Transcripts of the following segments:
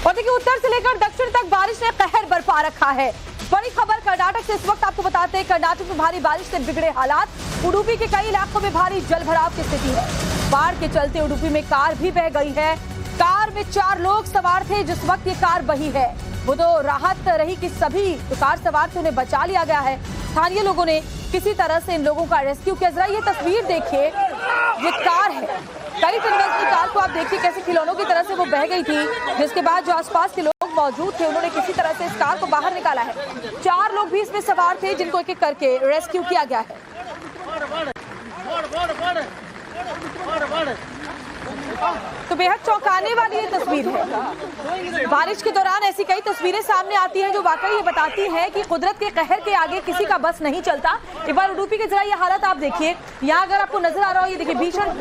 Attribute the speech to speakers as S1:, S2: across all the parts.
S1: और देखिए उत्तर से लेकर दक्षिण तक बारिश ने कहर बरपा रखा है। बड़ी खबर कर्नाटक से इस वक्त आपको बताते हैं, कर्नाटक में भारी बारिश से बिगड़े हालात। उडुपी के कई इलाकों में भारी जलभराव की स्थिति है। बाढ़ के चलते उडुपी में कार भी बह गई है। कार में 4 लोग सवार थे जिस वक्त ये कार बही है। वो तो राहत रही कि सभी जो कार सवार थे उन्हें बचा लिया गया है। स्थानीय लोगों ने किसी तरह से इन लोगों का रेस्क्यू किया। जरा ये तस्वीर देखिए, ये कार है, कई टन्नों की कार को आप देखिए कैसे खिलौनों की तरह से वो बह गई थी, जिसके बाद जो आसपास के लोग मौजूद थे उन्होंने किसी तरह से इस कार को बाहर निकाला है। 4 लोग भी इसमें सवार थे जिनको एक एक करके रेस्क्यू किया गया है। तो बेहद चौंकाने वाली ये तस्वीर है। बारिश के दौरान ऐसी कई तस्वीरें सामने आती हैं जो वाकई ये बताती है कि कुदरत के कहर के आगे किसी का बस नहीं चलता। एक बार उडुपी के जरा ये हालत आप देखिए। यहाँ अगर आपको नजर आ रहा हो, ये देखिए भीषण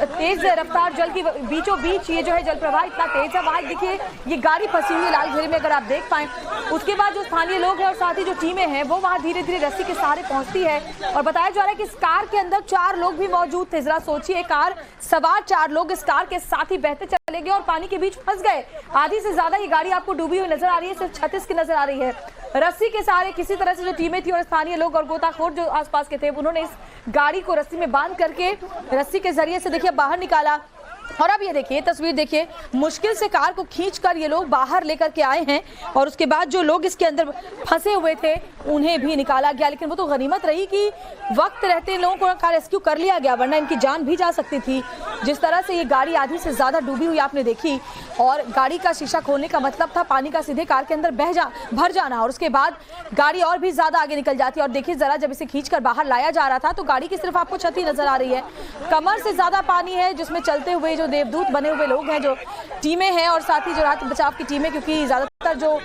S1: तेज रफ्तार जल की बीचों बीच ये जो है जल प्रवाह इतना तेज है। वहाँ देखिए ये गाड़ी फंसी हुई है लाल घेरे में, अगर आप देख पाए। उसके बाद जो स्थानीय लोग हैं और साथ ही जो टीमें हैं वो वहाँ धीरे धीरे रस्सी के सहारे पहुंचती है। और बताया जा रहा है कि इस कार के अंदर 4 लोग भी मौजूद थे। जरा सोचिए, कार सवार 4 लोग इस कार के साथ ही बहते चले गए और पानी के बीच फंस गए। आधी से ज्यादा ये गाड़ी आपको डूबी हुई नजर आ रही है, सिर्फ 36 की नजर आ रही है। रस्सी के सहारे किसी तरह से जो टीमें थी और स्थानीय लोग और गोताखोर जो आसपास के थे उन्होंने इस गाड़ी को रस्सी में बांध करके रस्सी के जरिए से देखिए बाहर निकाला। और अब ये देखिए तस्वीर देखिए, मुश्किल से कार को खींचकर ये लोग बाहर लेकर के आए हैं और उसके बाद जो लोग इसके अंदर फंसे हुए थे उन्हें भी निकाला गया। लेकिन वो तो गनीमत रही कि वक्त रहते लोगों को कार रेस्क्यू कर लिया गया, वरना इनकी जान भी जा सकती थी। जिस तरह से ये गाड़ी आधी से ज्यादा डूबी हुई आपने देखी, और गाड़ी का शीशा खोलने का मतलब था पानी का सीधे कार के अंदर भर जाना और उसके बाद गाड़ी और भी ज्यादा आगे निकल जाती। और देखिए जरा, जब इसे खींचकर बाहर लाया जा रहा था तो गाड़ी की सिर्फ आपको छत ही नजर आ रही है। कमर से ज्यादा पानी है जिसमें चलते हुए जो देवदूत बने हुए लोग हैं, जो टीमें हैं और साथ ही जो राहत बचाव की टीमें, क्योंकि ज्यादातर जो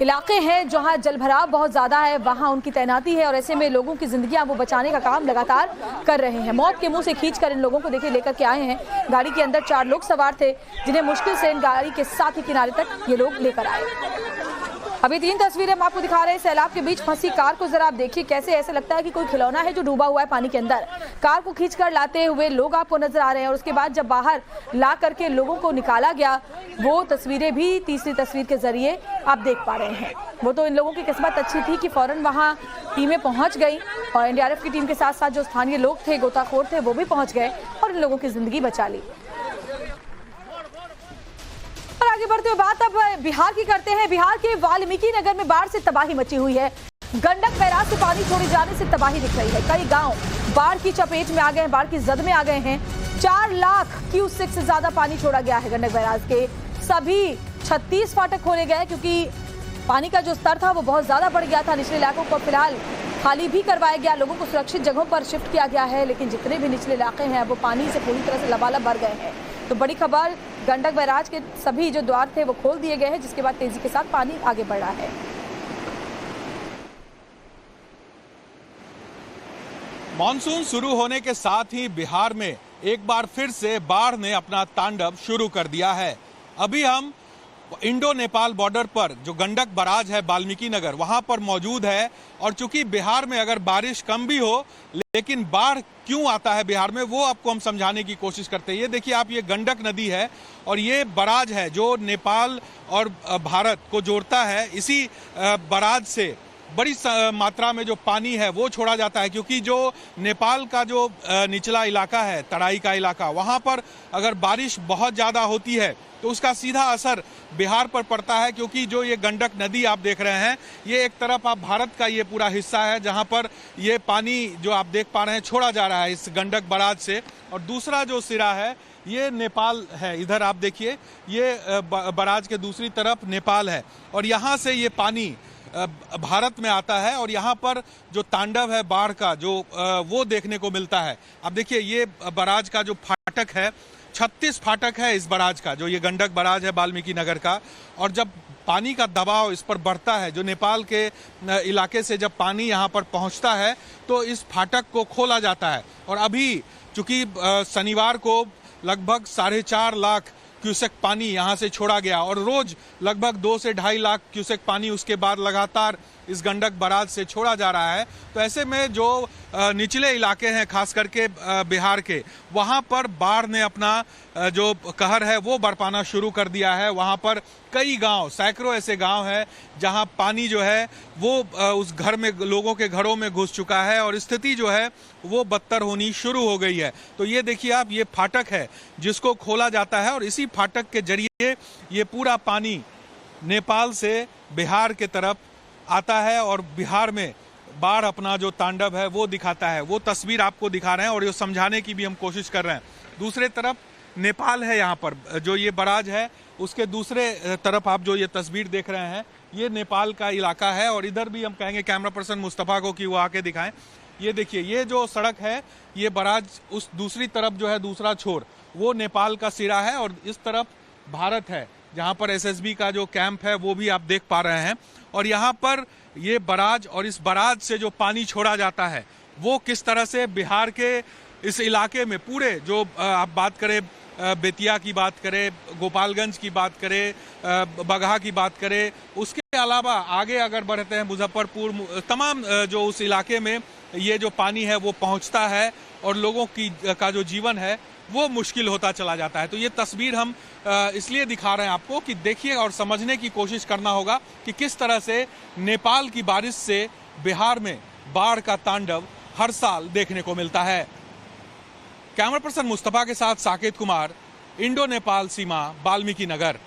S1: इलाके हैं जहां जलभराव बहुत ज्यादा है वहां उनकी तैनाती है और ऐसे में लोगों की जिंदगियां वो बचाने का काम लगातार कर रहे हैं। मौत के मुंह से खींचकर इन लोगों को देखिए लेकर के आए हैं। गाड़ी के अंदर 4 लोग सवार थे जिन्हें मुश्किल से इन गाड़ी के साथ ही किनारे तक ये लोग लेकर आए। अभी 3 तस्वीरें हम आपको दिखा रहे हैं। सैलाब के बीच फंसी कार को जरा आप देखिए, कैसे ऐसे लगता है कि कोई खिलौना है जो डूबा हुआ है पानी के अंदर। कार को खींचकर लाते हुए लोग आपको नजर आ रहे हैं और उसके बाद जब बाहर ला करके लोगों को निकाला गया, वो तस्वीरें भी तीसरी तस्वीर के जरिए आप देख पा रहे हैं। वो तो इन लोगों की किस्मत अच्छी थी कि फौरन वहां टीमें पहुंच गई और एनडीआरएफ की टीम के साथ साथ जो स्थानीय लोग थे, गोताखोर थे, वो भी पहुंच गए और इन लोगों की जिंदगी बचा ली। आगे बढ़ते हुए बात अब बिहार की करते हैं। बिहार के वाल्मीकि नगर में बाढ़ से तबाही मची हुई है। गंडक बैराज से पानी छोड़े जाने से तबाही दिख रही है। कई गांव बाढ़ की चपेट में आ गए हैं, बाढ़ की जद में आ गए हैं। 4 लाख क्यूसेक से ज्यादा पानी छोड़ा गया है गंडक बैराज के। सभी 36 फाटक खोले गए क्योंकि पानी का जो स्तर था वो बहुत ज्यादा बढ़ गया था। निचले इलाकों को फिलहाल खाली भी करवाया गया, लोगों को सुरक्षित जगहों पर शिफ्ट किया गया है। लेकिन जितने भी निचले इलाके हैं वो पानी से पूरी तरह से लबालब भर गए हैं। तो बड़ी खबर, गंडक बैराज के सभी जो द्वार थे वो खोल दिए गए हैं, जिसके बाद तेजी के साथ पानी आगे बढ़ रहा है।
S2: मॉनसून शुरू होने के साथ ही बिहार में एक बार फिर से बाढ़ ने अपना तांडव शुरू कर दिया है। अभी हम इंडो नेपाल बॉर्डर पर जो गंडक बराज है वाल्मीकि नगर, वहां पर मौजूद है। और चूंकि बिहार में अगर बारिश कम भी हो लेकिन बाढ़ क्यों आता है बिहार में, वो आपको हम समझाने की कोशिश करते हैं। ये देखिए आप, ये गंडक नदी है और ये बराज है जो नेपाल और भारत को जोड़ता है। इसी बराज से बड़ी मात्रा में जो पानी है वो छोड़ा जाता है, क्योंकि जो नेपाल का जो निचला इलाका है, तराई का इलाका, वहाँ पर अगर बारिश बहुत ज़्यादा होती है तो उसका सीधा असर बिहार पर पड़ता है। क्योंकि जो ये गंडक नदी आप देख रहे हैं, ये एक तरफ आप भारत का ये पूरा हिस्सा है जहाँ पर ये पानी जो आप देख पा रहे हैं छोड़ा जा रहा है इस गंडक बराज से, और दूसरा जो सिरा है ये नेपाल है। इधर आप देखिए, ये बराज के दूसरी तरफ नेपाल है और यहाँ से ये पानी भारत में आता है और यहाँ पर जो तांडव है बाढ़ का जो वो देखने को मिलता है। अब देखिए ये बराज का जो फाटक है, 36 फाटक है इस बराज का, जो ये गंडक बराज है वाल्मीकि नगर का। और जब पानी का दबाव इस पर बढ़ता है, जो नेपाल के इलाके से जब पानी यहाँ पर पहुँचता है तो इस फाटक को खोला जाता है। और अभी चूंकि शनिवार को लगभग 4.5 लाख क्यूसेक पानी यहाँ से छोड़ा गया और रोज लगभग 2 से 2.5 लाख क्यूसेक पानी उसके बाद लगातार इस गंडक बराज से छोड़ा जा रहा है। तो ऐसे में जो निचले इलाके हैं खास करके बिहार के, वहाँ पर बाढ़ ने अपना जो कहर है वो बरपाना शुरू कर दिया है। वहाँ पर कई गांव, सैकड़ों ऐसे गांव हैं जहां पानी जो है वो उस घर में, लोगों के घरों में घुस चुका है और स्थिति जो है वो बदतर होनी शुरू हो गई है। तो ये देखिए आप, ये फाटक है जिसको खोला जाता है और इसी फाटक के जरिए ये पूरा पानी नेपाल से बिहार के तरफ आता है और बिहार में बाढ़ अपना जो तांडव है वो दिखाता है। वो तस्वीर आपको दिखा रहे हैं और ये समझाने की भी हम कोशिश कर रहे हैं। दूसरे तरफ नेपाल है, यहाँ पर जो ये बराज है उसके दूसरे तरफ आप जो ये तस्वीर देख रहे हैं ये नेपाल का इलाका है। और इधर भी हम कहेंगे कैमरा पर्सन मुस्तफ़ा को कि वो आके दिखाएं। ये देखिए, ये जो सड़क है ये बराज, उस दूसरी तरफ जो है दूसरा छोर वो नेपाल का सिरा है और इस तरफ भारत है जहाँ पर एसएसबी का जो कैंप है वो भी आप देख पा रहे हैं। और यहाँ पर ये बराज और इस बराज से जो पानी छोड़ा जाता है वो किस तरह से बिहार के इस इलाके में पूरे जो आप बात करें, बेतिया की बात करें, गोपालगंज की बात करें, बगहा की बात करें, उसके अलावा आगे अगर बढ़ते हैं मुजफ्फरपुर, तमाम जो उस इलाके में ये जो पानी है वो पहुंचता है और लोगों का जो जीवन है वो मुश्किल होता चला जाता है। तो ये तस्वीर हम इसलिए दिखा रहे हैं आपको कि देखिए और समझने की कोशिश करना होगा कि किस तरह से नेपाल की बारिश से बिहार में बाढ़ का तांडव हर साल देखने को मिलता है। कैमरा पर्सन मुस्तफा के साथ साकेत कुमार, इंडो नेपाल सीमा, वाल्मीकि नगर।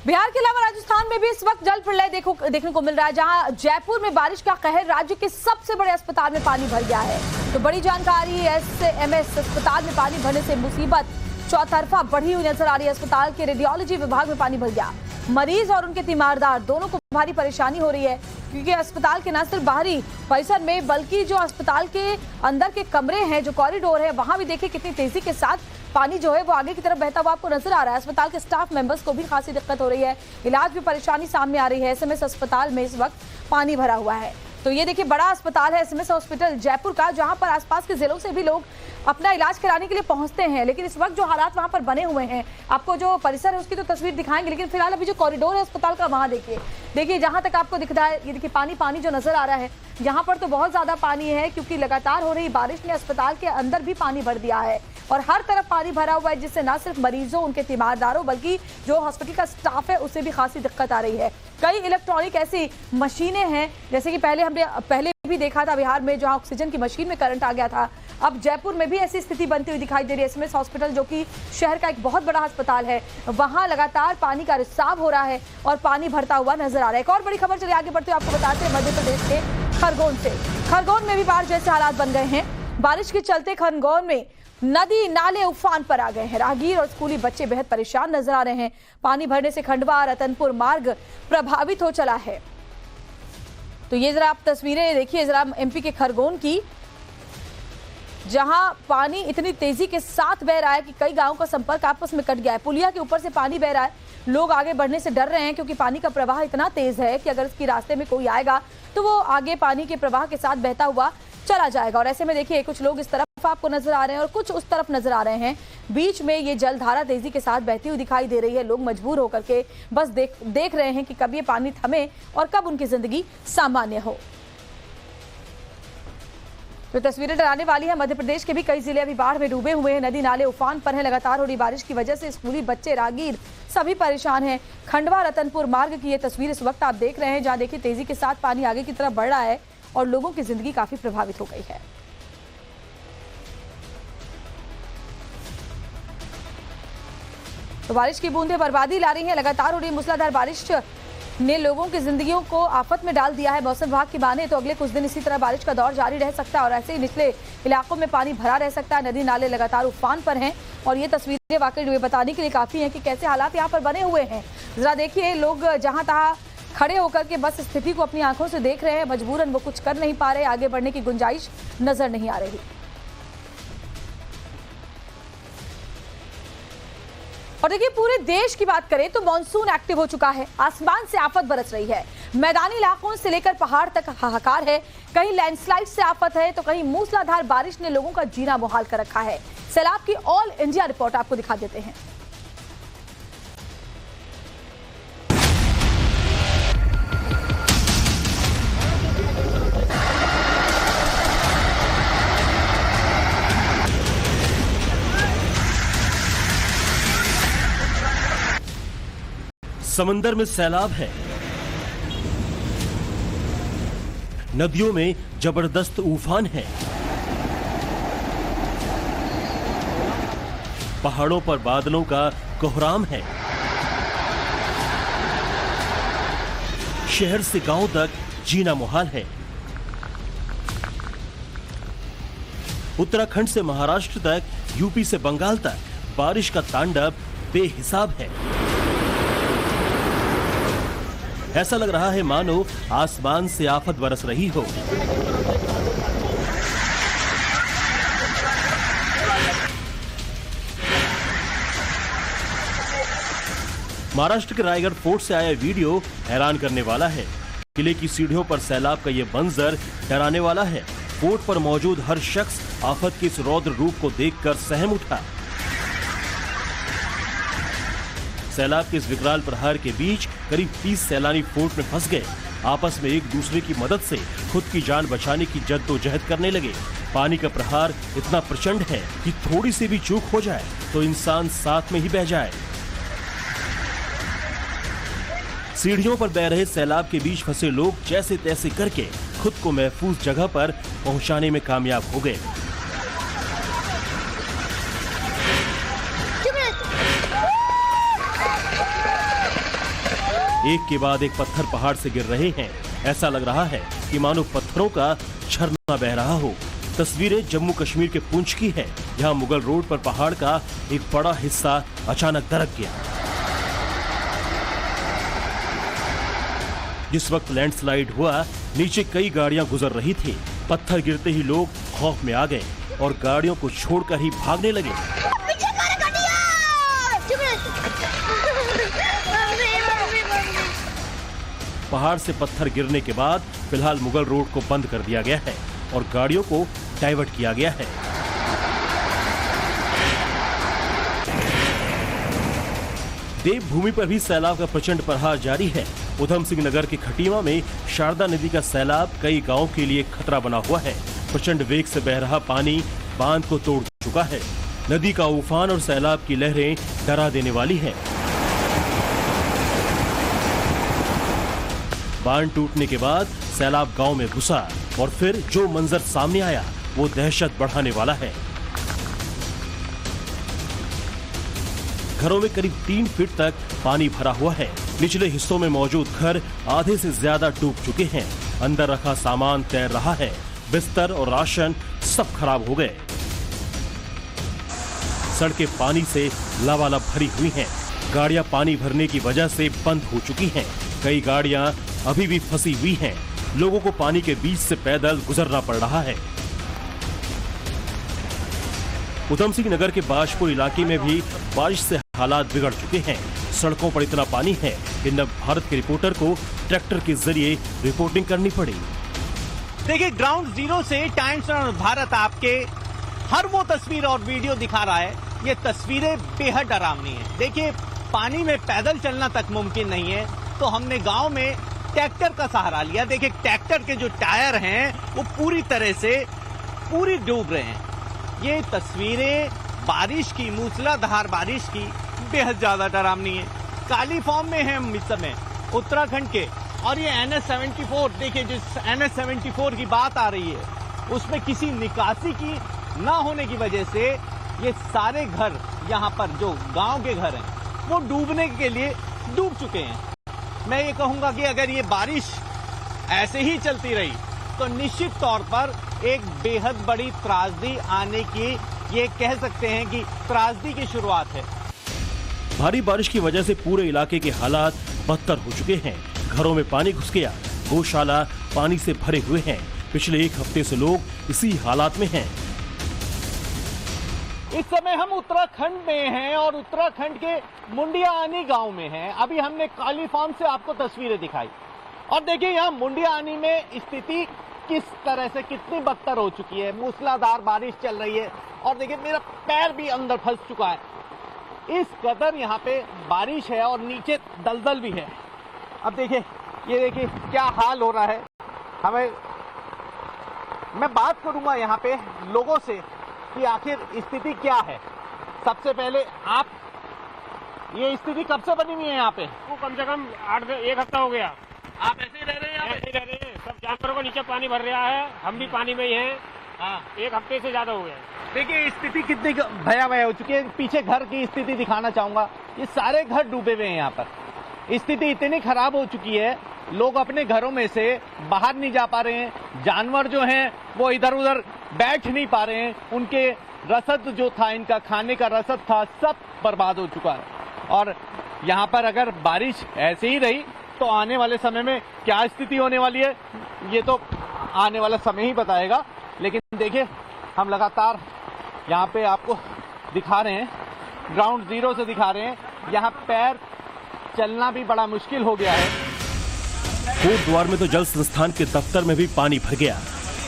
S1: बिहार के अलावा राजस्थान में भी इस वक्त जल प्रलय देखने को मिल रहा है, जहां जयपुर में बारिश का कहर, राज्य के सबसे बड़े अस्पताल में पानी भर गया है। तो बड़ी जानकारी, एसएमएस अस्पताल में पानी भरने से मुसीबत चौतरफा बढ़ी हुई नजर आ रही है। अस्पताल के रेडियोलॉजी विभाग में पानी भर गया। मरीज और उनके तीमारदार दोनों को भारी परेशानी हो रही है, क्योंकि अस्पताल के न सिर्फ बाहरी परिसर में बल्कि जो अस्पताल के अंदर के कमरे हैं, जो कॉरिडोर है, वहां भी देखिए कितनी तेजी के साथ पानी जो है वो आगे की तरफ बहता हुआ आपको नजर आ रहा है। अस्पताल के स्टाफ मेंबर्स को भी खासी दिक्कत हो रही है, इलाज में परेशानी सामने आ रही है। एसएमएस अस्पताल में इस वक्त पानी भरा हुआ है। तो ये देखिए बड़ा अस्पताल है एसएमएस हॉस्पिटल जयपुर का, जहां पर आसपास के जिलों से भी लोग अपना इलाज कराने के लिए पहुंचते हैं। लेकिन इस वक्त जो हालात वहां पर बने हुए हैं, आपको जो परिसर है उसकी तो तस्वीर दिखाएंगे, लेकिन फिलहाल अभी जो कॉरिडोर है अस्पताल का वहां देखिए जहां तक आपको दिख रहा है, ये देखिए पानी जो नजर आ रहा है। यहाँ पर तो बहुत ज्यादा पानी है, क्योंकि लगातार हो रही बारिश ने अस्पताल के अंदर भी पानी भर दिया है और हर तरफ पानी भरा हुआ है, जिससे न सिर्फ मरीजों, उनके तीमारदारों, बल्कि जो हॉस्पिटल का स्टाफ है उसे भी खासी दिक्कत आ रही है। कई इलेक्ट्रॉनिक ऐसी मशीनें हैं, जैसे कि पहले भी देखा था बिहार में, जहां ऑक्सीजन की मशीन में करंट आ गया था। अब जयपुर में भी ऐसी स्थिति बनती हुई दिखाई दे रही है। एसएमएस हॉस्पिटल जो कि शहर का एक बहुत बड़ा अस्पताल है, वहां लगातार पानी का रिसाव हो रहा है और पानी भरता हुआ नजर आ रहा है। एक और बड़ी खबर, चलिए आगे बढ़ते हुए आपको बताते हैं मध्य प्रदेश के खरगोन से। खरगोन में भी बाढ़ जैसे हालात बन गए हैं। बारिश के चलते खरगोन में नदी नाले उफान पर आ गए हैं। राहगीर और स्कूली बच्चे बेहद परेशान नजर आ रहे हैं। पानी भरने से खंडवा रतनपुर मार्ग प्रभावित हो चला है। तो ये जरा आप तस्वीरें देखिए जरा एमपी के खरगोन की, जहां पानी इतनी तेजी के साथ बह रहा है कि कई गांवों का संपर्क आपस में कट गया है। पुलिया के ऊपर से पानी बह रहा है, लोग आगे बढ़ने से डर रहे हैं, क्योंकि पानी का प्रवाह इतना तेज है कि अगर इसके रास्ते में कोई आएगा तो वो आगे पानी के प्रवाह के साथ बहता हुआ चला जाएगा। और ऐसे में देखिए कुछ लोग इस तरफ आपको नजर आ रहे हैं और कुछ उस तरफ नजर आ रहे हैं। बीच में ये जलधारा तेजी के साथ बहती हुई दिखाई दे रही है। लोग मजबूर होकर के बस देख रहे हैं कि कब ये पानी थमे और कब उनकी जिंदगी सामान्य हो। तो तस्वीरें डराने वाली है। मध्य प्रदेश के भी कई जिले अभी बाढ़ में डूबे हुए हैं, नदी नाले उफान पर हैं। लगातार हो रही बारिश की वजह से स्कूली बच्चे, राहगीर सभी परेशान हैं। खंडवा रतनपुर मार्ग की ये तस्वीर इस वक्त आप देख रहे हैं, जहां देखिए तेजी के साथ पानी आगे की तरफ बढ़ रहा है और लोगों की जिंदगी काफी प्रभावित हो गई है। तो बारिश की बूंदें बर्बादी ला रही हैं। लगातार हो रही मूसलाधार बारिश ने लोगों की जिंदगियों को आफत में डाल दिया है। मौसम विभाग की माने तो अगले कुछ दिन इसी तरह बारिश का दौर जारी रह सकता है और ऐसे ही निचले इलाकों में पानी भरा रह सकता है। नदी नाले लगातार उफान पर हैं और ये तस्वीरें वाकई बताने के लिए काफी हैं कि कैसे हालात यहाँ पर बने हुए हैं। जरा देखिए, लोग जहां तहां खड़े होकर के बस स्थिति को अपनी आंखों से देख रहे हैं। मजबूरन वो कुछ कर नहीं पा रहे, आगे बढ़ने की गुंजाइश नजर नहीं आ रही। और देखिए, पूरे देश की बात करें तो मॉनसून एक्टिव हो चुका है। आसमान से आफत बरस रही है। मैदानी इलाकों से लेकर पहाड़ तक हाहाकार है। कहीं लैंडस्लाइड से आफत है तो कहीं मूसलाधार बारिश ने लोगों का जीना मुहाल कर रखा है। सैलाब की ऑल इंडिया रिपोर्ट आपको दिखा देते हैं।
S3: समंदर में सैलाब है, नदियों में जबरदस्त उफान है, पहाड़ों पर बादलों का कोहराम है, शहर से गांव तक जीना मुहाल है। उत्तराखंड से महाराष्ट्र तक, यूपी से बंगाल तक बारिश का तांडव बेहिसाब है। ऐसा लग रहा है मानो आसमान से आफत बरस रही हो। महाराष्ट्र के रायगढ़ फोर्ट से आया वीडियो हैरान करने वाला है। किले की सीढ़ियों पर सैलाब का यह मंजर डराने वाला है। फोर्ट पर मौजूद हर शख्स आफत के इस रौद्र रूप को देखकर सहम उठा। सैलाब के इस विकराल प्रहार के बीच करीब 30 सैलानी फोर्ट में फंस गए। आपस में एक दूसरे की मदद से खुद की जान बचाने की जद्दोजहद करने लगे। पानी का प्रहार इतना प्रचंड है कि थोड़ी सी भी चूक हो जाए तो इंसान साथ में ही बह जाए। सीढ़ियों पर बह रहे सैलाब के बीच फंसे लोग जैसे तैसे करके खुद को महफूज जगह पर पहुंचाने में कामयाब हो गए। एक के बाद एक पत्थर पहाड़ से गिर रहे हैं। ऐसा लग रहा है कि मानो पत्थरों का झरना बह रहा हो। तस्वीरें जम्मू कश्मीर के पुंछ की है। यहाँ मुगल रोड पर पहाड़ का एक बड़ा हिस्सा अचानक दरक गया। जिस वक्त लैंडस्लाइड हुआ, नीचे कई गाड़ियां गुजर रही थी। पत्थर गिरते ही लोग खौफ में आ गए और गाड़ियों को छोड़कर ही भागने लगे। पहाड़ से पत्थर गिरने के बाद फिलहाल मुगल रोड को बंद कर दिया गया है और गाड़ियों को डाइवर्ट किया गया है। देवभूमि पर भी सैलाब का प्रचंड प्रहार जारी है। उधम सिंह नगर के खटीमा में शारदा नदी का सैलाब कई गांवों के लिए खतरा बना हुआ है। प्रचंड वेग से बह रहा पानी बांध को तोड़ चुका है। नदी का उफान और सैलाब की लहरें डरा देने वाली हैं। बांध टूटने के बाद सैलाब गांव में घुसा और फिर जो मंजर सामने आया वो दहशत बढ़ाने वाला है। घरों में करीब 3 फीट तक पानी भरा हुआ है। निचले हिस्सों में मौजूद घर आधे से ज्यादा डूब चुके हैं। अंदर रखा सामान तैर रहा है। बिस्तर और राशन सब खराब हो गए। सड़कें पानी से लबालब भरी हुई हैं। गाड़ियां पानी भरने की वजह से बंद हो चुकी हैं। कई गाड़ियां अभी भी फंसी हुई हैं। लोगों को पानी के बीच से पैदल गुजरना पड़ रहा है। उधम सिंह नगर के बाजपुर इलाके में भी बारिश से हालात बिगड़ चुके हैं। सड़कों पर इतना पानी है कि नव भारत के रिपोर्टर को ट्रैक्टर के जरिए रिपोर्टिंग करनी पड़ी।
S4: देखिए, ग्राउंड जीरो से टाइम्स भारत आपके हर वो तस्वीर और वीडियो दिखा रहा है। ये तस्वीरें बेहद डरावनी है। देखिए, पानी में पैदल चलना तक मुमकिन नहीं है, तो हमने गांव में ट्रैक्टर का सहारा लिया। देखिए, ट्रैक्टर के जो टायर हैं वो पूरी तरह से डूब रहे हैं। ये तस्वीरें बारिश की, मूसलाधार बारिश की बेहद ज्यादा डरावनी है। काली फॉर्म में है हम इस समय उत्तराखंड के, और ये NH-74, देखिए जिस NH-74 की बात आ रही है उसमें किसी निकासी की ना होने की वजह से ये सारे घर यहाँ पर जो गांव के घर हैं वो डूबने के लिए डूब चुके हैं। मैं ये कहूंगा कि अगर ये बारिश ऐसे ही चलती रही तो निश्चित तौर पर एक बेहद बड़ी त्रासदी आने की, ये कह सकते हैं कि त्रासदी की शुरुआत है।
S3: भारी बारिश की वजह से पूरे इलाके के हालात बदतर हो चुके हैं। घरों में पानी घुस गया, गौशाला पानी से भरे हुए हैं। पिछले 1 हफ्ते से लोग इसी हालात में हैं।
S4: इस समय हम उत्तराखंड में हैं और उत्तराखंड के मुंडियाआनी गांव में हैं। अभी हमने काली फार्म से आपको तस्वीरें दिखाई और देखिए यहाँ मुंडियाआनी में स्थिति किस तरह से कितनी बदतर हो चुकी है। मूसलाधार बारिश चल रही है और देखिए मेरा पैर भी अंदर फंस चुका है। इस कदर यहाँ पे बारिश है और नीचे दलदल भी है। अब देखिए, ये देखिए क्या हाल हो रहा है। मैं बात करूंगा यहाँ पे लोगों से कि आखिर स्थिति क्या है। सबसे पहले आप ये स्थिति कब से बनी हुई है यहाँ पे?
S5: वो कम से कम 1 हफ्ता हो गया।
S4: आप ऐसे ही रह रहे हैं यहाँ पे?
S5: ऐसे ही रह रहे हैं, सब जानवरों को नीचे पानी भर रहा है, हम भी पानी में ही हैं।
S4: हाँ।
S5: 1 हफ्ते से ज्यादा हो गया।
S4: देखिए स्थिति कितनी भयावह हो चुकी है। पीछे घर की स्थिति दिखाना चाहूंगा। ये सारे घर डूबे हुए हैं यहाँ पर। स्थिति इतनी खराब हो चुकी है, लोग अपने घरों में से बाहर नहीं जा पा रहे हैं। जानवर जो हैं वो इधर उधर बैठ नहीं पा रहे हैं। उनके रसद जो था, इनका खाने का रसद था, सब बर्बाद हो चुका है। और यहाँ पर अगर बारिश ऐसे ही रही तो आने वाले समय में क्या स्थिति होने वाली है, ये तो आने वाला समय ही बताएगा। लेकिन देखिए, हम लगातार यहाँ पे आपको दिखा रहे हैं, ग्राउंड जीरो से दिखा रहे हैं। यहाँ पैर चलना भी बड़ा मुश्किल हो गया है।
S3: कोटद्वार में तो जल संस्थान के दफ्तर में भी पानी भर गया।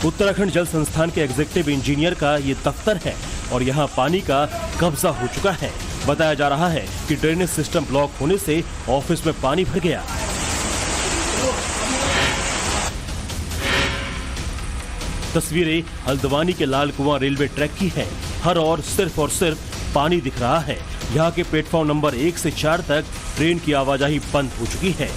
S3: उत्तराखंड जल संस्थान के एग्जीक्यूटिव इंजीनियर का ये दफ्तर है और यहाँ पानी का कब्जा हो चुका है। बताया जा रहा है कि ड्रेनेज सिस्टम ब्लॉक होने से ऑफिस में पानी भर गया। तस्वीरें हल्द्वानी के लाल कुआं रेलवे ट्रैक की है। हर ओर सिर्फ और सिर्फ पानी दिख रहा है। यहाँ के प्लेटफॉर्म नंबर 1 से 4 तक ट्रेन की आवाजाही बंद हो चुकी है।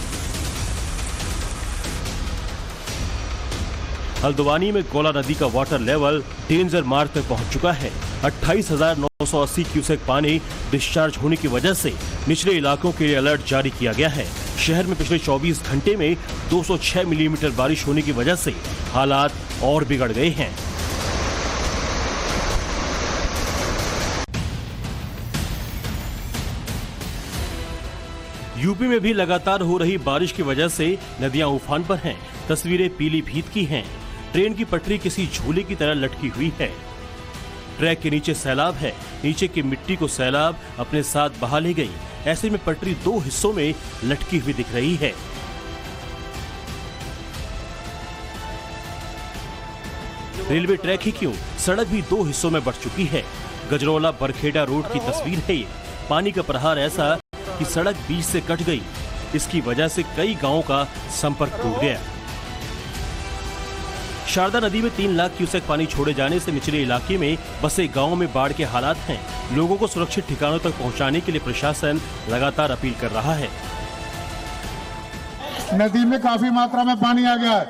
S3: हल्द्वानी में कोला नदी का वाटर लेवल डेंजर मार्क तक पहुंच चुका है। 28,980 क्यूसेक पानी डिस्चार्ज होने की वजह से निचले इलाकों के लिए अलर्ट जारी किया गया है। शहर में पिछले 24 घंटे में 206 मिलीमीटर बारिश होने की वजह से हालात और बिगड़ गए हैं। यूपी में भी लगातार हो रही बारिश की वजह से नदियां उफान पर हैं। तस्वीरें पीलीभीत की हैं। ट्रेन की पटरी किसी झूले की तरह लटकी हुई है। ट्रैक के नीचे सैलाब है। नीचे की मिट्टी को सैलाब अपने साथ बहा ले गई। ऐसे में पटरी 2 हिस्सों में लटकी हुई दिख रही है। रेलवे ट्रैक ही क्यों, सड़क भी 2 हिस्सों में बंट चुकी है। गजरौला बरखेड़ा रोड की तस्वीर है ये। पानी का प्रहार ऐसा कि सड़क बीच से कट गई। इसकी वजह से कई गांवों का संपर्क टूट गया। शारदा नदी में 3 लाख क्यूसेक पानी छोड़े जाने से निचले इलाके में बसे गांवों में बाढ़ के हालात हैं। लोगों को सुरक्षित ठिकानों तक पहुंचाने के लिए प्रशासन लगातार अपील कर रहा है।
S6: नदी में काफी मात्रा में पानी आ गया है।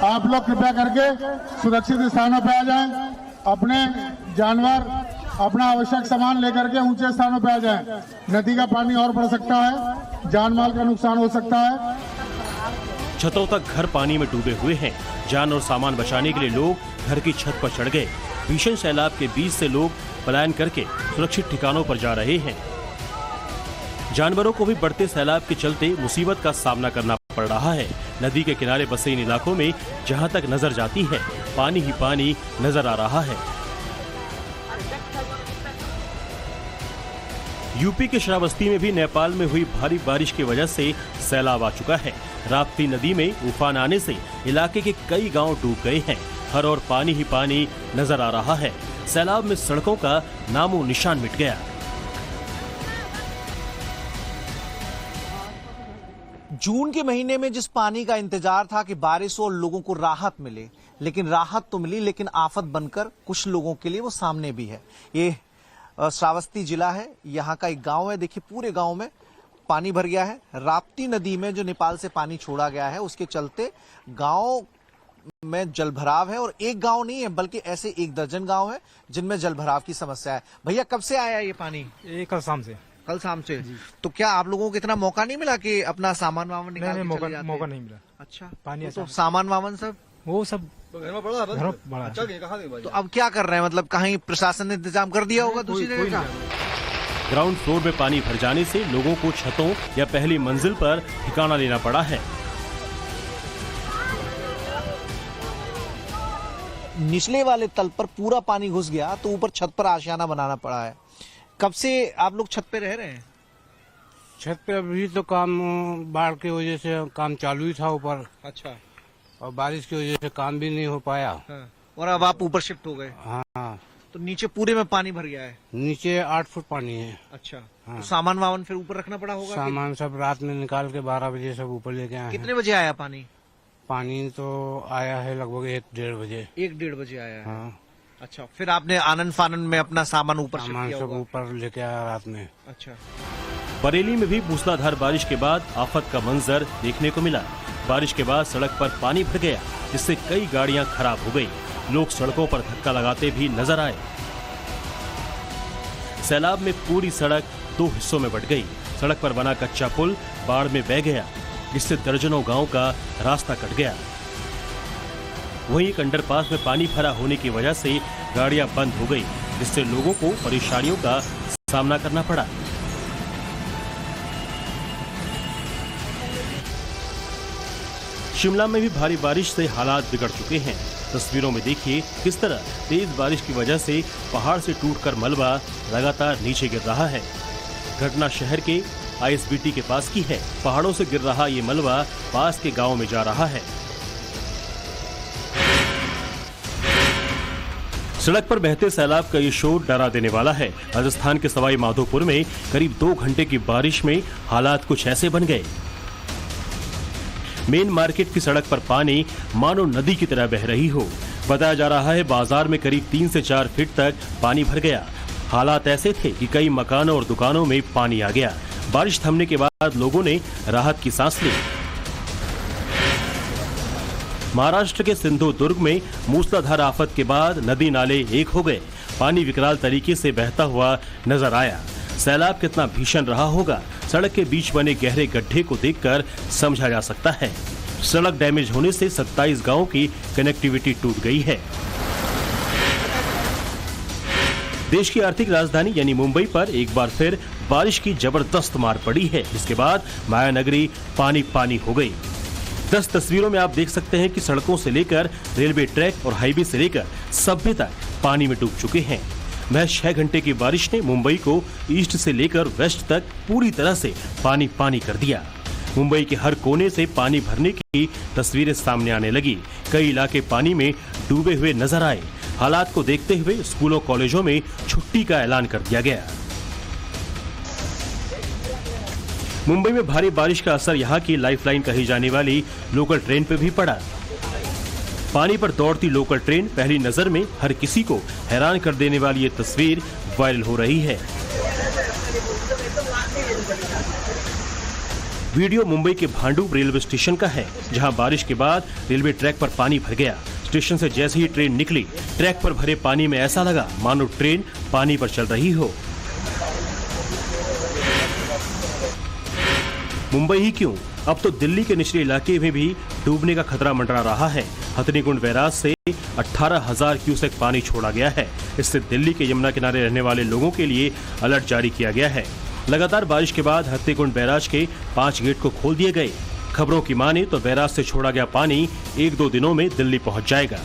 S6: आप लोग कृपया करके सुरक्षित स्थानों पर आ जाएं। अपने जानवर, अपना आवश्यक सामान लेकर के ऊंचे स्थानों पर आ जाएं। नदी का पानी और बढ़ सकता है, जान माल का नुकसान हो सकता है।
S3: छतों तक घर पानी में डूबे हुए हैं। जान और सामान बचाने के लिए लोग घर की छत पर चढ़ गए। भीषण सैलाब के बीच से लोग पलायन करके सुरक्षित ठिकानों पर जा रहे हैं। जानवरों को भी बढ़ते सैलाब के चलते मुसीबत का सामना करना पड़ रहा है। नदी के किनारे बसे इन इलाकों में जहां तक नजर जाती है पानी ही पानी नजर आ रहा है। यूपी के श्रावस्ती में भी नेपाल में हुई भारी बारिश की वजह से सैलाब आ चुका है। राप्ती नदी में उफान आने से इलाके के कई गांव डूब गए हैं। हर ओर पानी ही पानी नजर आ रहा है। सैलाब में सड़कों का नामो निशान मिट गया।
S4: जून के महीने में जिस पानी का इंतजार था कि बारिश हो और लोगों को राहत मिले, लेकिन राहत तो मिली, लेकिन आफत बनकर कुछ लोगों के लिए वो सामने भी है। ये श्रावस्ती जिला है, यहाँ का एक गांव है। देखिए पूरे गांव में पानी भर गया है। राप्ती नदी में जो नेपाल से पानी छोड़ा गया है उसके चलते गांव में जलभराव है। और एक गांव नहीं है बल्कि ऐसे 1 दर्जन गांव है जिनमें जलभराव की समस्या है। भैया कब से आया ये पानी?
S7: कल शाम से।
S4: कल शाम से। तो क्या आप लोगों को इतना मौका नहीं मिला कि अपना सामान वामान निकाल के चले जाते?
S7: मौका नहीं मिला।
S4: अच्छा,
S7: पानी
S4: तो सामान वामान सब
S7: वो सब
S6: घर में बड़ा
S4: तो अब क्या कर रहे हैं? मतलब कहीं प्रशासन ने इंतजाम कर दिया होगा दूसरी जगह का?
S3: ग्राउंड फ्लोर में पानी भर जाने से लोगों को छतों या पहली मंजिल पर ठिकाना लेना पड़ा है।
S4: निचले वाले तल पर पूरा पानी घुस गया तो ऊपर छत पर आशियाना बनाना पड़ा है। कब से आप लोग छत पे रह रहे हैं?
S5: छत पे अभी तो काम बाढ़ की वजह से काम चालू ही था ऊपर।
S4: अच्छा।
S5: और बारिश की वजह से काम भी नहीं हो पाया।
S4: हाँ। और अब आप ऊपर शिफ्ट हो गए?
S5: हाँ।
S4: तो नीचे पूरे में पानी भर गया है?
S5: नीचे 8 फुट पानी है।
S4: अच्छा।
S5: हाँ।
S4: तो सामान वामान फिर ऊपर रखना पड़ा होगा?
S5: सामान सब रात में निकाल के 12 बजे सब ऊपर लेके आए।
S4: कितने बजे आया पानी?
S5: पानी तो आया है लगभग 1-1:30 बजे।
S4: 1-1:30 बजे आया है।
S5: हाँ।
S4: अच्छा, फिर आपने आनंद फानन में अपना सामान ऊपर शिफ्ट
S5: सामान
S4: किया
S5: सब
S4: होगा?
S5: ऊपर लेके आया रात में।
S4: अच्छा।
S3: बरेली में भी मूसलाधार बारिश के बाद आफत का मंजर देखने को मिला। बारिश के बाद सड़क पर पानी भर गया, जिससे कई गाड़ियां खराब हो गई। लोग सड़कों पर धक्का लगाते भी नजर आए। सैलाब में पूरी सड़क 2 हिस्सों में बंट गई। सड़क पर बना कच्चा पुल बाढ़ में बह गया, जिससे दर्जनों गांव का रास्ता कट गया। वहीं एक अंडरपास में पानी भरा होने की वजह से गाड़ियां बंद हो गई, जिससे लोगों को परेशानियों का सामना करना पड़ा। शिमला में भी भारी बारिश से हालात बिगड़ चुके हैं। तस्वीरों में देखिए किस तरह तेज बारिश की वजह से पहाड़ से टूटकर मलबा लगातार नीचे गिर रहा है। घटना शहर के आईएसबीटी के पास की है। पहाड़ों से गिर रहा ये मलबा पास के गांव में जा रहा है। सड़क पर बहते सैलाब का ये शोर डरा देने वाला है। राजस्थान के सवाई माधोपुर में करीब 2 घंटे की बारिश में हालात कुछ ऐसे बन गए। मेन मार्केट की सड़क पर पानी मानो नदी की तरह बह रही हो। बताया जा रहा है बाजार में करीब 3 से 4 फीट तक पानी भर गया। हालात ऐसे थे कि कई मकानों और दुकानों में पानी आ गया। बारिश थमने के बाद लोगों ने राहत की सांस ली। महाराष्ट्र के सिंधुदुर्ग में मूसलाधार आफत के बाद नदी नाले एक हो गए। पानी विकराल तरीके से बहता हुआ नजर आया। सैलाब कितना भीषण रहा होगा, सड़क के बीच बने गहरे गड्ढे को देखकर समझा जा सकता है। सड़क डैमेज होने से 27 गांवों की कनेक्टिविटी टूट गई है। देश की आर्थिक राजधानी यानी मुंबई पर एक बार फिर बारिश की जबरदस्त मार पड़ी है, जिसके बाद मायानगरी पानी पानी हो गई। 10 तस्वीरों में आप देख सकते हैं कि सड़कों से लेकर रेलवे ट्रैक और हाईवे से लेकर सभ्य तक पानी में डूब चुके हैं। महज 6 घंटे की बारिश ने मुंबई को ईस्ट से लेकर वेस्ट तक पूरी तरह से पानी पानी कर दिया। मुंबई के हर कोने से पानी भरने की तस्वीरें सामने आने लगी। कई इलाके पानी में डूबे हुए नजर आए। हालात को देखते हुए स्कूलों कॉलेजों में छुट्टी का ऐलान कर दिया गया। मुंबई में भारी बारिश का असर यहाँ की लाइफलाइन कही जाने वाली लोकल ट्रेन पर भी पड़ा। पानी पर दौड़ती लोकल ट्रेन पहली नजर में हर किसी को हैरान कर देने वाली ये तस्वीर वायरल हो रही है। वीडियो मुंबई के भांडुप रेलवे स्टेशन का है, जहां बारिश के बाद रेलवे ट्रैक पर पानी भर गया। स्टेशन से जैसे ही ट्रेन निकली, ट्रैक पर भरे पानी में ऐसा लगा मानो ट्रेन पानी पर चल रही हो। मुंबई ही क्यों, अब तो दिल्ली के निचले इलाके में भी डूबने का खतरा मंडरा रहा है। हथनीकुंड बैराज से 18,000 क्यूसेक पानी छोड़ा गया है। इससे दिल्ली के यमुना किनारे रहने वाले लोगों के लिए अलर्ट जारी किया गया है। लगातार बारिश के बाद हथनीकुंड बैराज के 5 गेट को खोल दिए गए। खबरों की माने तो बैराज से छोड़ा गया पानी 1-2 दिनों में दिल्ली पहुंच जाएगा।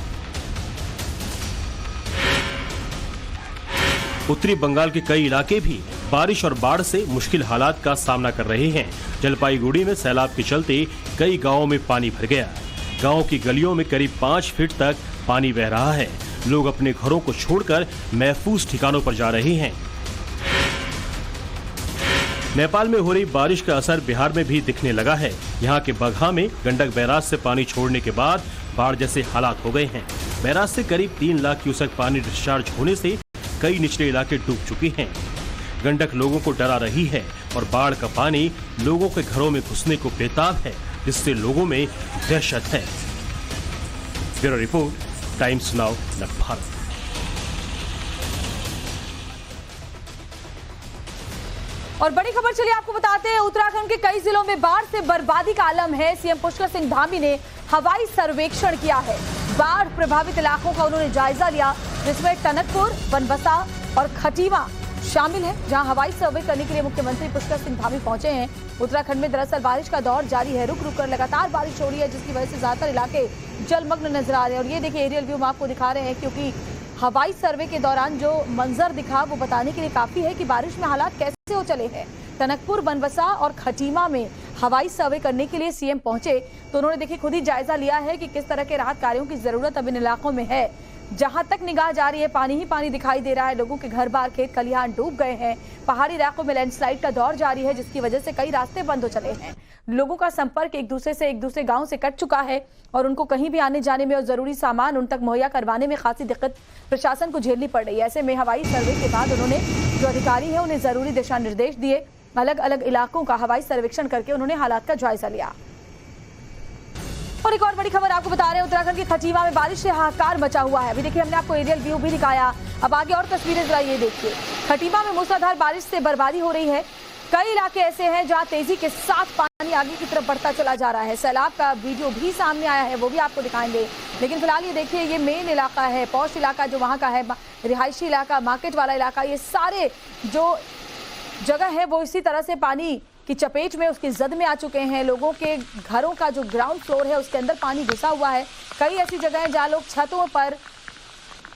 S3: उत्तरी बंगाल के कई इलाके भी बारिश और बाढ़ से मुश्किल हालात का सामना कर रहे हैं। जलपाईगुड़ी में सैलाब के चलते कई गांवों में पानी भर गया। गांव की गलियों में करीब 5 फीट तक पानी बह रहा है। लोग अपने घरों को छोड़कर महफूज ठिकानों पर जा रहे हैं। नेपाल में हो रही बारिश का असर बिहार में भी दिखने लगा है। यहाँ के बगहा में गंडक बैराज से पानी छोड़ने के बाद बाढ़ जैसे हालात हो गए हैं। बैराज से करीब 3 लाख क्यूसेक पानी डिस्चार्ज होने से कई निचले इलाके डूब चुके हैं। गंडक लोगों को डरा रही है और बाढ़ का पानी लोगों के घरों में घुसने को बेताब है, जिससे लोगों में दहशत है। Bureau report, times now Bharat.
S1: और बड़ी खबर चलिए आपको बताते हैं, उत्तराखंड के कई जिलों में बाढ़ से बर्बादी का आलम है। सीएम पुष्कर सिंह धामी ने हवाई सर्वेक्षण किया है। बाढ़ प्रभावित इलाकों का उन्होंने जायजा लिया, जिसमें टनकपुर, बनबसा और खटीमा शामिल है, जहां हवाई सर्वे करने के लिए मुख्यमंत्री पुष्कर सिंह धामी पहुंचे हैं। उत्तराखंड में दरअसल बारिश का दौर जारी है। रुक रुक कर लगातार बारिश हो रही है, जिसकी वजह से ज्यादातर इलाके जलमग्न नजर आ रहे हैं। और ये देखिए एरियल व्यू हम आपको दिखा रहे हैं, क्योंकि हवाई सर्वे के दौरान जो मंजर दिखा वो बताने के लिए काफी है कि बारिश में हालात कैसे हो चले हैं। टनकपुर, बनबसा और खटीमा में हवाई सर्वे करने के लिए सीएम पहुंचे तो उन्होंने देखिए खुद ही जायजा लिया है कि किस तरह के राहत कार्यों की जरूरत अब इन इलाकों में है। जहां तक निगाह जा रही है पानी ही पानी दिखाई दे रहा है। लोगों के घर बार, खेत खलिहान डूब गए हैं। पहाड़ी इलाकों में लैंडस्लाइड का दौर जारी है, जिसकी वजह से कई रास्ते बंद हो चले हैं। लोगों का संपर्क एक दूसरे गांव से कट चुका है और उनको कहीं भी आने जाने में और जरूरी सामान उन तक मुहैया करवाने में खासी दिक्कत प्रशासन को झेलनी पड़ रही है। ऐसे में हवाई सर्वे के बाद उन्होंने जो अधिकारी है उन्हें जरूरी दिशा निर्देश दिए अलग अलग इलाकों का हवाई सर्वेक्षण करके उन्होंने हालात का जायजा लिया। और एक और बड़ी खबर आपको बता रहे हैं, उत्तराखंड के खटीमा में बारिश से हाहाकार मचा हुआ है। अभी देखिए हमने आपको एरियल व्यू भी दिखाया, अब आगे और तस्वीरें जरा ये देखिए। खटीमा में मूसलाधार बारिश से बर्बादी हो रही है। कई इलाके ऐसे हैं जहां तेजी के साथ पानी आगे की तरफ बढ़ता चला जा रहा है। सैलाब का वीडियो भी सामने आया है, वो भी आपको दिखाएंगे। लेकिन फिलहाल ये देखिए, ये मेन इलाका है, पौष इलाका जो वहां का है, रिहायशी इलाका, मार्केट वाला इलाका, ये सारे जो जगह है वो इसी तरह से पानी की चपेट में, उसकी जद में आ चुके हैं। लोगों के घरों का जो ग्राउंड फ्लोर है उसके अंदर पानी घुसा हुआ है। कई ऐसी जगह हैं जहां लोग छतों पर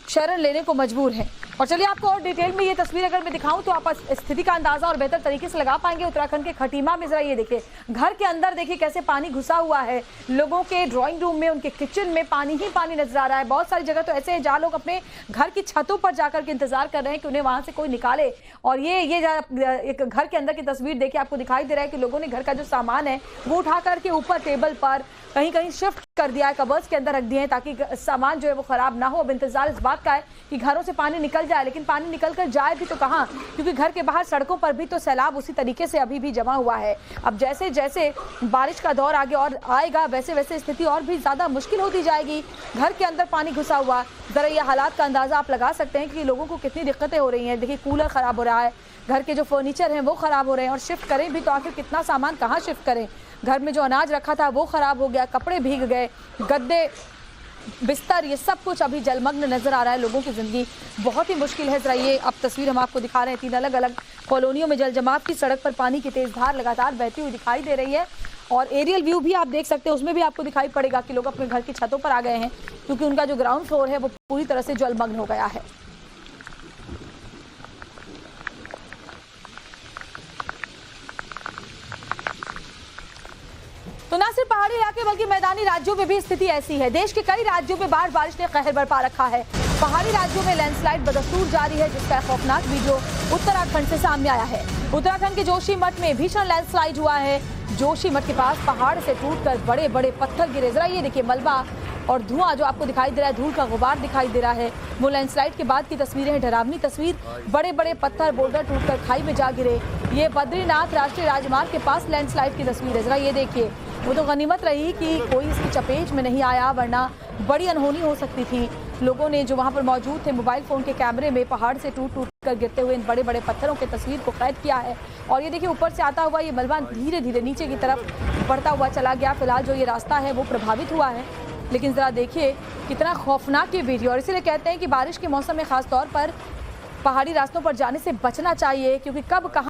S1: शरण लेने को मजबूर हैं। और चलिए आपको और डिटेल में ये तस्वीर अगर मैं दिखाऊं तो आप स्थिति का अंदाजा और बेहतर तरीके से लगा पाएंगे। उत्तराखंड के खटीमा में जरा ये देखिए, घर के अंदर देखिए कैसे पानी घुसा हुआ है। लोगों के ड्राइंग रूम में, उनके किचन में पानी ही पानी नजर आ रहा है। बहुत सारी जगह तो ऐसे हैं जहाँ लोग अपने घर की छतों पर जाकर के इंतजार कर रहे हैं कि उन्हें वहां से कोई निकाले। और ये एक घर के अंदर की तस्वीर देखिए, आपको दिखाई दे रहा है कि लोगों ने घर का जो सामान है वो उठा करके ऊपर टेबल पर कहीं कहीं शिफ्ट कर दिया है, कबर्ड्स के अंदर रख दिए हैं ताकि सामान जो है वो खराब ना हो। अब इंतजार इस बात का है कि घरों से पानी निकल जाए, लेकिन पानी निकल कर जाए भी तो कहाँ, क्योंकि घर के बाहर सड़कों पर भी तो सैलाब उसी तरीके से अभी भी जमा हुआ है। अब जैसे जैसे बारिश का दौर आगे और आएगा वैसे वैसे स्थिति और भी ज्यादा मुश्किल होती जाएगी। घर के अंदर पानी घुसा हुआ, जरा ये हालात का अंदाजा आप लगा सकते हैं कि लोगों को कितनी दिक्कतें हो रही हैं। देखिए कूलर खराब हो रहा है, घर के जो फर्नीचर हैं वो खराब हो रहे हैं, और शिफ्ट करें भी तो आखिर कितना सामान कहाँ शिफ्ट करें। घर में जो अनाज रखा था वो खराब हो गया, कपड़े भीग गए, गद्दे, बिस्तर, ये सब कुछ अभी जलमग्न नजर आ रहा है। लोगों की जिंदगी बहुत ही मुश्किल है। जरा ये अब तस्वीर हम आपको दिखा रहे हैं, 3 अलग अलग कॉलोनियों में जल जमाव की, सड़क पर पानी की तेज धार लगातार बहती हुई दिखाई दे रही है। और एरियल व्यू भी आप देख सकते हैं, उसमें भी आपको दिखाई पड़ेगा कि लोग अपने घर की छतों पर आ गए हैं, क्योंकि उनका जो ग्राउंड फ्लोर है वो पूरी तरह से जलमग्न हो गया है। तो न सिर्फ पहाड़ी इलाके बल्कि मैदानी राज्यों में भी स्थिति ऐसी है। देश के कई राज्यों में बारिश ने कहर बरपा रखा है। पहाड़ी राज्यों में लैंडस्लाइड बदस्तूर जारी है, जिसका खौफनाक वीडियो उत्तराखंड से सामने आया है। उत्तराखंड के जोशीमठ में भीषण लैंडस्लाइड हुआ है। जोशीमठ के पास पहाड़ से टूटकर बड़े बड़े पत्थर गिरे। जरा ये देखिए, मलबा और धुआं जो आपको दिखाई दे रहा है, धूल का गुबार दिखाई दे रहा है, वो लैंडस्लाइड के बाद की तस्वीरें हैं। डरावनी तस्वीर, बड़े बड़े पत्थर बोल्डर टूटकर खाई में जा गिरे। ये बद्रीनाथ राष्ट्रीय राजमार्ग के पास लैंडस्लाइड की तस्वीर है। जरा ये देखिए, वो तो गनीमत रही कि कोई इसकी चपेट में नहीं आया, वरना बड़ी अनहोनी हो सकती थी। लोगों ने जो वहां पर मौजूद थे मोबाइल फोन के कैमरे में पहाड़ से टूट कर गिरते हुए इन बड़े बड़े पत्थरों की तस्वीर को कैद किया है। और ये देखिए, ऊपर से आता हुआ ये मलबा धीरे धीरे नीचे की तरफ बढ़ता हुआ चला गया। फिलहाल जो ये रास्ता है वो प्रभावित हुआ है, लेकिन जरा देखिए कितना खौफनाक ये वीडियो। और इसीलिए कहते हैं कि बारिश के मौसम में खास तौर पर पहाड़ी रास्तों पर जाने से बचना चाहिए, क्योंकि कब कहाँ